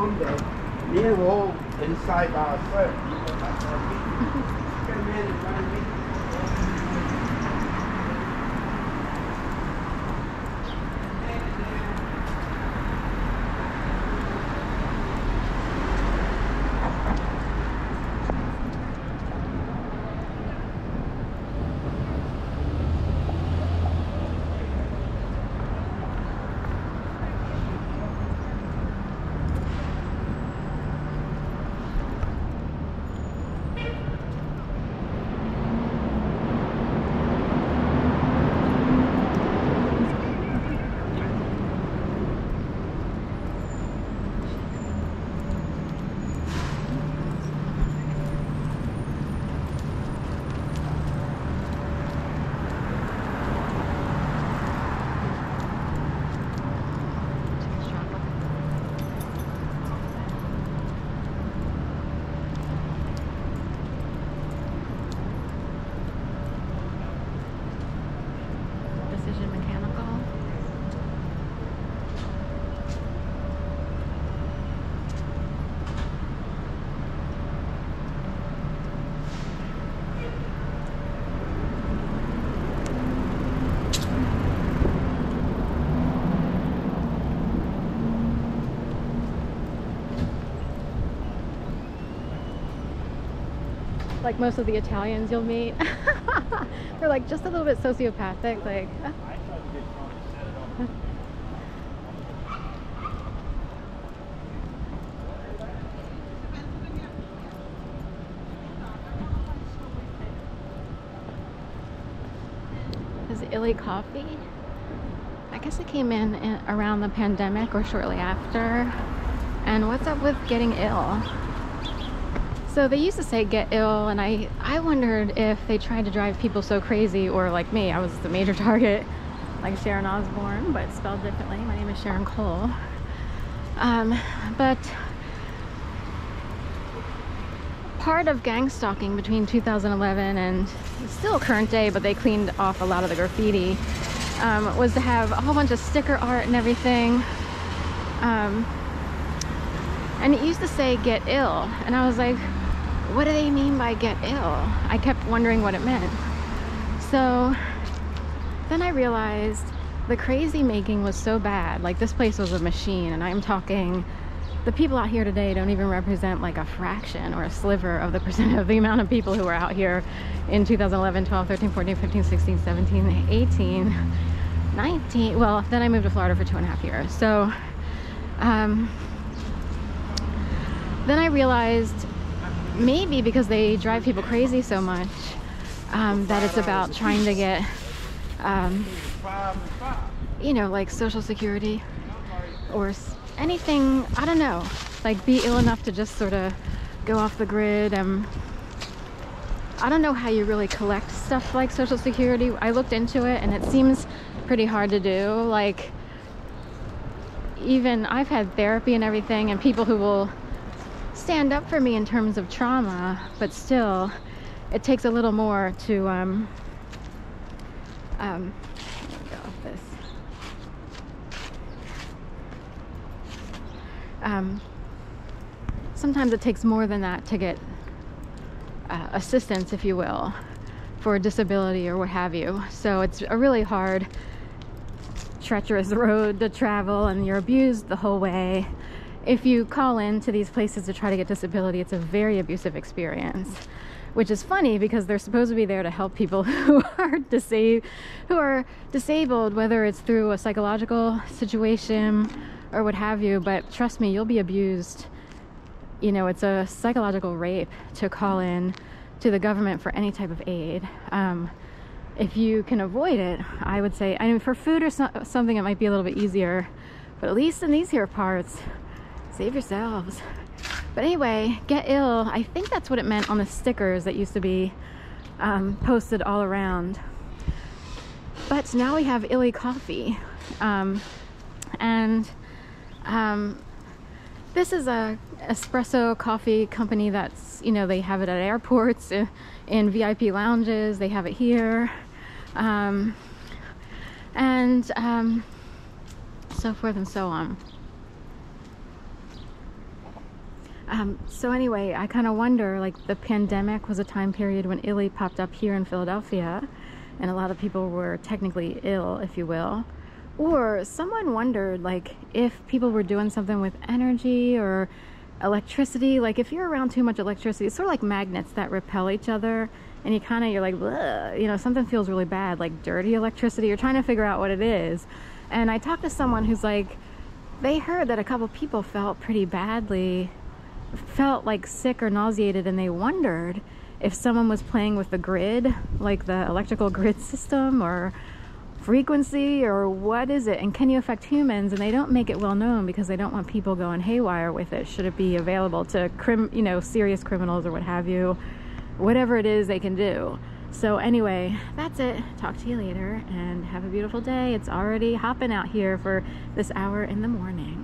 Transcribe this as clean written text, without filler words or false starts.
someday, me and we're all inside by ourselves. You know, that's our people. Come in and run me. Like most of the Italians you'll meet. They're like just a little bit sociopathic, like This is Illy coffee. I guess it came in around the pandemic or shortly after. And what's up with getting ill? So they used to say get ill, and I wondered if they tried to drive people so crazy, or like me, I was the major target, like Sharon Osbourne, but spelled differently. My name is Sharon Cole. But part of gang stalking between 2011 and still current day, but they cleaned off a lot of the graffiti, was to have a whole bunch of sticker art and everything. And it used to say get ill, and I was like, what do they mean by get ill? I kept wondering what it meant. So then I realized the crazy making was so bad. Like, this place was a machine, and I'm talking, the people out here today don't even represent like a fraction or a sliver of the percent of the amount of people who were out here in 2011, 12, 13, 14, 15, 16, 17, 18, 19. Well, then I moved to Florida for 2.5 years. So then I realized, maybe because they drive people crazy so much, that it's about trying to get, you know, like Social Security or anything, I don't know, like be ill enough to just sort of go off the grid. I don't know how you really collect stuff like Social Security. I looked into it and it seems pretty hard to do. Like, even I've had therapy and everything, and people who will stand up for me in terms of trauma, but still it takes a little more to let me go off this. Sometimes it takes more than that to get assistance, if you will, for a disability or what have you. So it's a really hard, treacherous road to travel, and you're abused the whole way. If you call in to these places to try to get disability, it's a very abusive experience, which is funny because they're supposed to be there to help people who are disabled, whether it's through a psychological situation or what have you. But trust me, you'll be abused. You know, it's a psychological rape to call in to the government for any type of aid. If you can avoid it, I would say, I mean, for food or something, it might be a little bit easier, but at least in these here parts, save yourselves. But anyway, get ill, I think that's what it meant on the stickers that used to be posted all around. But now we have Illy coffee. This is a espresso coffee company that's, you know, they have it at airports, in VIP lounges, they have it here, and so forth and so on. So anyway, I kind of wonder, like, the pandemic was a time period when Illy popped up here in Philadelphia, and a lot of people were technically ill, if you will. Or someone wondered, like, if people were doing something with energy or electricity. Like, if you're around too much electricity, it's sort of like magnets that repel each other, and you're like, bleh, you know, something feels really bad, like dirty electricity. You're trying to figure out what it is. And I talked to someone who's like, they heard that a couple people felt pretty badly, felt like sick or nauseated, and they wondered if someone was playing with the grid, like the electrical grid system or frequency, or what is it, and can you affect humans? And they don't make it well known because they don't want people going haywire with it. Should it be available to serious criminals or what have you, whatever it is they can do. So anyway, that's it. Talk to you later and have a beautiful day. It's already hopping out here for this hour in the morning.